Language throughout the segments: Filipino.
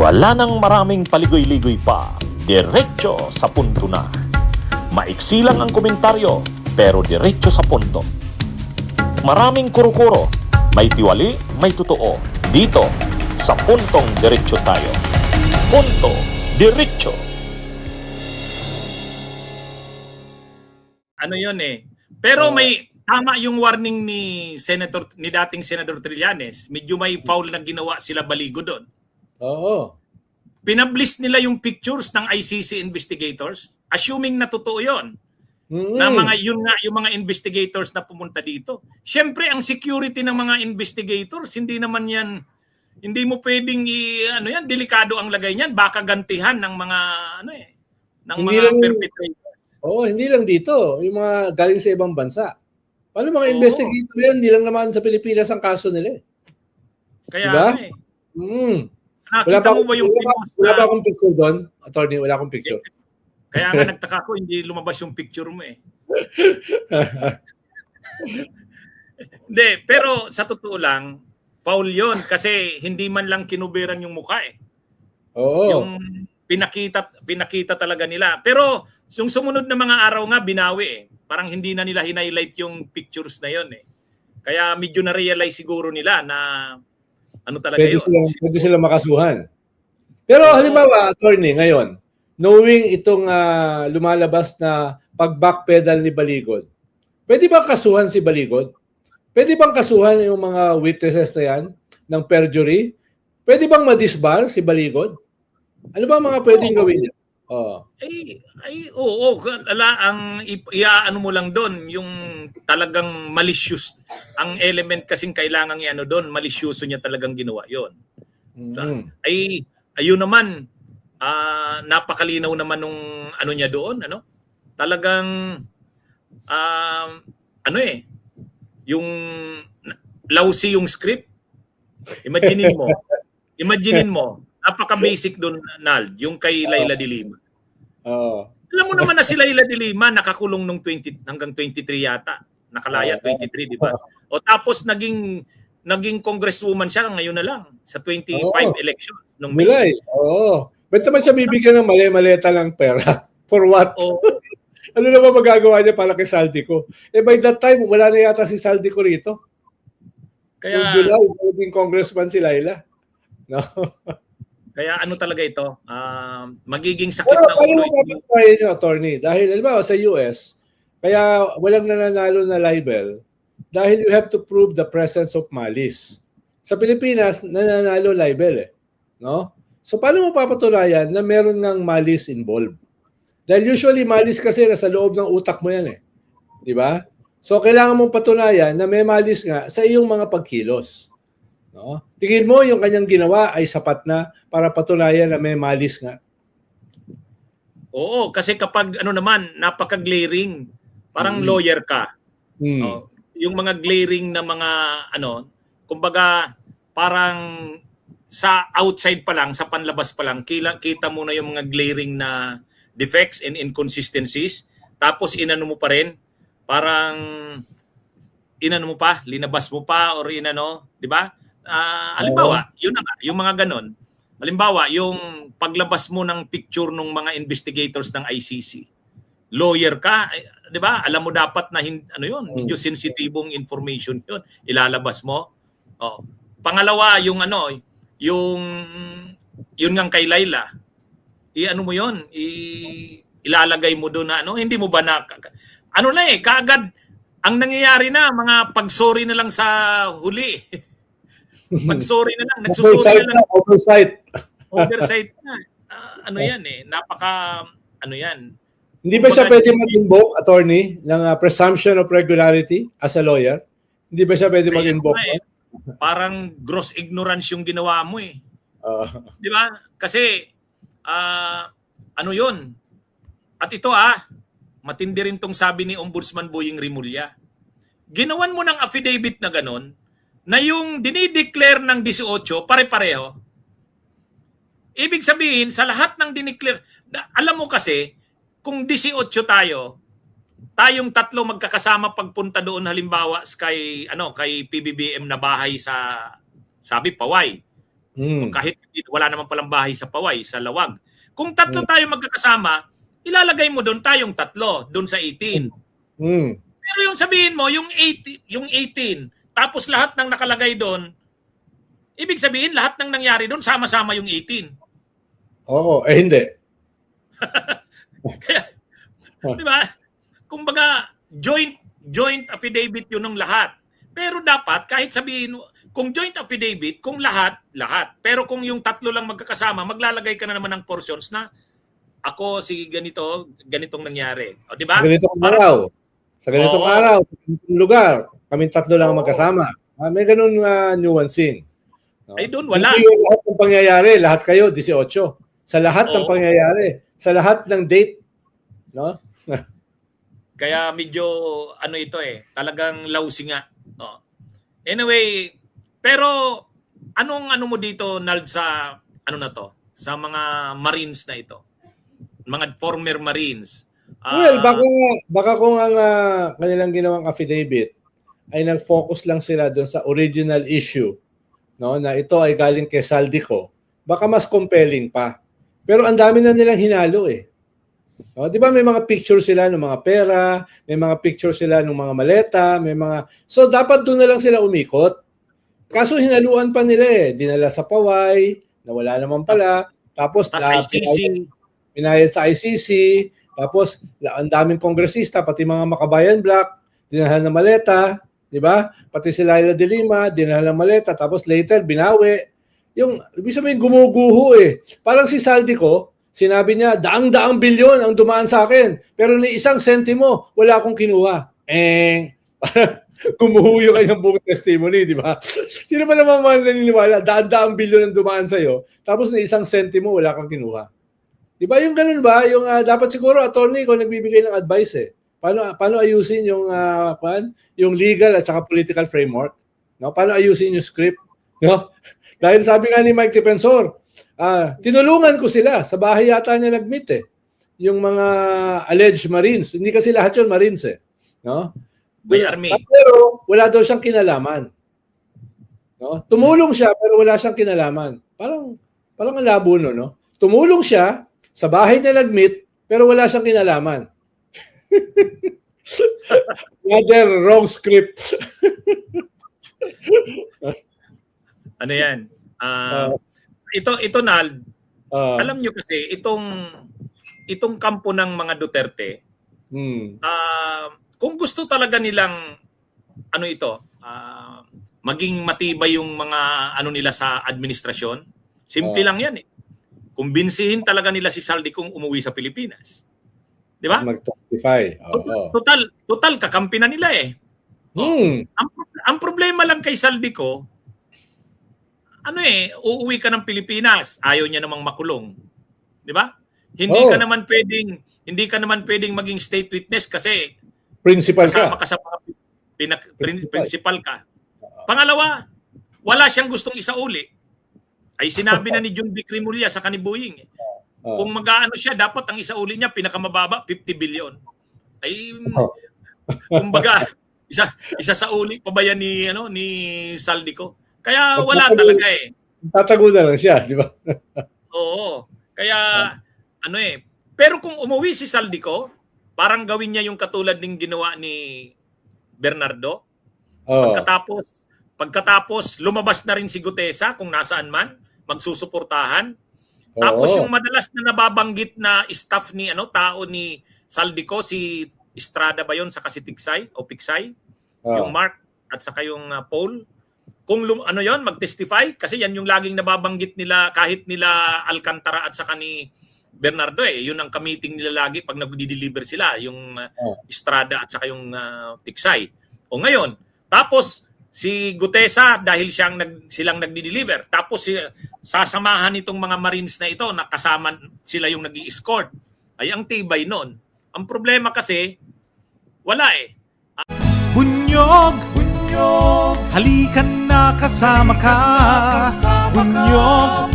Wala nang maraming paligoy-ligoy pa, diretso sa punto na. Maiksi lang ang komentaryo, pero diretso sa punto. Maraming kuro-kuro, may tiwali, may totoo. Dito, sa Puntong Diretso tayo. Punto Diretso. Ano yun eh. Pero may tama yung warning ni dating Senador Trillanes. Medyo may foul na ginawa sila Baligo doon. Oo. Pinablis nila yung pictures ng ICC investigators, assuming na totoo yun. Na yung mga investigators na pumunta dito. Siyempre, ang security ng mga investigators, hindi mo pwedeng delikado ang lagay niyan, baka gantihan ng mga perpetrators. Oo, hindi lang dito, yung mga galing sa ibang bansa. Paano mga investigator yan? Hindi lang naman sa Pilipinas ang kaso nila eh. Kaya diba? Nakita mo ba yung wala ba akong picture doon? Attorney, wala akong picture. Kaya nga nagtaka ko, hindi lumabas yung picture mo eh. Hindi, pero sa totoo lang, foul yun kasi hindi man lang kinuberan yung mukha eh. Oo. Yung pinakita talaga nila. Pero yung sumunod na mga araw nga, binawi eh. Parang hindi na nila hinighlight yung pictures na yun eh. Kaya medyo na-realize siguro nila na ano talaga yun. Pwede sila makasuhan. Pero halimbawa, attorney, ngayon, knowing itong lumalabas na pag-backpedal ni Baligod, pwede ba kasuhan si Baligod? Pwede bang kasuhan yung mga witnesses na yan ng perjury? Pwede bang ma-disbar si Baligod? Ano ba mga pwedeng gawin niya? Oo. Iaano mo lang doon, yung talagang malicious. Ang element kasing kailangan i-ano doon, malisyoso niya talagang ginawa yon. Ayun naman, napakalinaw naman nung ano niya doon, ano? Talagang yung lousy yung script. Imaginin mo, napaka-basic doon, Nald, yung kay Laila de Lima. Alam mo naman na si Laila de Lima nakakulong nung 20 hanggang 23 yata. Nakalaya 23, di ba? O tapos naging congresswoman siya ngayon na lang sa 25 election nung May. Oo. Ba't naman siya bibigyan ng mali-maleta lang pera? For what? Ano na ba magagawa niya para kay Saldico? By that time, wala na yata si Saldico rito. Noong July, magiging congressman si Laila. No? Kaya ano talaga ito? Magiging sakit na ulo. Pero attorney, dahil alam sa US, kaya walang nananalo na libel dahil you have to prove the presence of malice. Sa Pilipinas, nananalo libel eh. No? So paano mo papatunayan na meron ng malice involved? Dahil usually malice kasi nasa loob ng utak mo yan eh. Di ba? So kailangan mong patunayan na may malice nga sa iyong mga pagkilos. No? Tingin mo yung kanyang ginawa ay sapat na para patunayan na may malice nga? Oo, kasi kapag napaka-glaring, parang lawyer ka. Yung mga glaring na mga kumbaga parang sa outside pa lang, sa panlabas pa lang, kita mo na yung mga glaring na defects and inconsistencies. Tapos inano mo pa rin, parang linabas mo pa or di ba? Halimbawa, yun na nga, yung mga ganon. Halimbawa, yung paglabas mo ng picture ng mga investigators ng ICC. Lawyer ka, 'di ba? Alam mo dapat na medyo sensitibong information 'yun, ilalabas mo. Pangalawa, yung yun ngang kay Laila. Mo 'yun, ilalagay mo doon na hindi mo ba na kaagad ang nangyayari na mga pag-sorry na lang sa huli. Pag-sorry na lang, nagsusorry na lang. Oversight na. Yan eh, napaka yan. Hindi ba siya pwede mag-invoke, attorney, ng presumption of regularity as a lawyer? Hindi ba siya pwede mag-invoke? Parang gross ignorance yung ginawa mo eh. Di ba? Kasi, yun? At ito matindi rin tong sabi ni Ombudsman Boying Rimulya. Ginawan mo ng affidavit na ganon, na yung dinideclare ng 18, pare-pareho. Ibig sabihin, sa lahat ng dineclare, alam mo kasi, kung 18 tayong tatlo magkakasama pagpunta doon halimbawa kay PBBM na bahay sa Paway. Kahit wala naman palang bahay sa Paway, sa Lawag. Kung tatlo tayo magkakasama, ilalagay mo doon tayong tatlo, doon sa 18. Pero yung sabihin mo, yung 18, tapos lahat ng nakalagay doon, ibig sabihin lahat ng nangyari doon, sama-sama yung 18. Oo, hindi. Kaya, di ba? Kumbaga, joint affidavit yun ng lahat. Pero dapat, kahit sabihin, kung joint affidavit, kung lahat. Pero kung yung tatlo lang magkakasama, maglalagay ka na naman ng portions na ako, si ganitong nangyari. O, di ba? Sa ganitong araw, sa ganitong lugar, kaming tatlo lang magkasama. May ganun nuancing. No? Ay, doon wala. Hindi yung lahat ng pangyayari, lahat kayo, 18. Sa lahat ng pangyayari, sa lahat ng date. No? Kaya medyo, talagang lousy nga. No? Anyway, pero, anong mo dito, Nald, sa, sa mga Marines na ito? Mga former Marines. Well, baka kung ang kanilang ginawang affidavit ay nag-focus lang sila doon sa original issue, no, na ito ay galing kay Saldico, baka mas compelling pa. Pero ang dami na nilang hinalo eh. No, 'di ba may mga picture sila ng mga pera, may mga picture sila ng mga maleta, so dapat doon na lang sila umikot. Kaso hinaluan pa nila eh, dinala sa Paway, na wala naman pala, tapos pinayad sa ICC, tapos ang daming kongresista, pati mga Makabayan Black, dinala ng maleta, di ba? Pati si Laila de Lima, dinala ng maleta, tapos later binawi. Yung ibig sabihin gumuguho eh. Parang si Saldico, sinabi niya, daang-daang bilyon ang dumaan sa akin, pero ni isang sentimo, wala akong kinuha. Gumuho yung kanyang buong testimony, di ba? Sino ba naman naniniwala, daang-daang bilyon ang dumaan sa'yo, tapos ni isang sentimo, wala kang kinuha. Di ba yung ganun ba? Yung dapat siguro attorney ko nagbibigay ng advice eh. Paano ayusin yung yung legal at saka political framework? No? Paano ayusin yung script? No? Dahil sabi nga ni Mike Defensor, tinulungan ko sila. Sa bahay yata niya nag-meet eh. Yung mga alleged Marines. Hindi kasi lahat yun Marines eh. No? May army. Pero wala daw siyang kinalaman. No? Tumulong siya pero wala siyang kinalaman. Parang ang labo no? Tumulong siya, sa bahay niya nag-meet, pero wala siyang kinalaman. Another wrong script. Ano yan? Ito Nald, alam nyo kasi, itong kampo ng mga Duterte, kung gusto talaga nilang, maging matibay yung mga nila sa administrasyon, simple lang yan eh. Kumbinsihin talaga nila si Saldico kung umuwi sa Pilipinas. Di ba? Mag-testify. Total kakampi na nila eh. Ang problema lang kay Saldico, uuwi ka ng Pilipinas, ayaw niya namang makulong. Di ba? Hindi ka naman pwedeng maging state witness kasi principal ka. Principal ka. Pangalawa, wala siyang gustong isauli. Ay sinabi na ni Jun B. Cremulya sa Kanibuying. Kung mag-aano siya, dapat ang isauli niya pinakamababa 50 billion. Ay kumbaga isa sa uli pa ba yan ni Saldico? Kaya wala talaga eh. Tatago na lang siya, di ba? Oo. Kaya pero kung umuwi si Saldico, parang gawin niya yung katulad ng ginawa ni Bernardo. Pagkatapos lumabas na rin si Gutesa kung nasaan man, magsusuportahan. Tapos yung madalas na nababanggit na staff ni tao ni Saldico, si Estrada ba yon sa Kasitiksay o Piksay? Yung Mark at saka yung Paul. Kung mag-testify kasi yan yung laging nababanggit nila kahit nila Alcantara at saka ni Bernardo eh. Yun ang ka-meeting nila lagi pag nag-deliver sila, yung Estrada at saka yung Tiksay. O ngayon, tapos si Gutesa dahil silang nagdi-deliver. Tapos sasamahan itong mga Marines na ito na kasama sila yung nag-i-escort. Ay ang tibay nun. Ang problema kasi wala eh. Bunyog, halikan na kasama ka. Bunyog,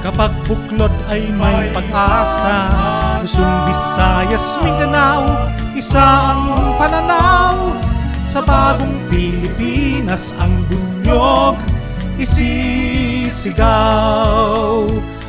kapag buklod ay may pag-asa. Luzon, Visayas, Mindanao, isa ang pananaw. Sa bagong Pilipinas ang bunyog isisagawa. sumisigaw.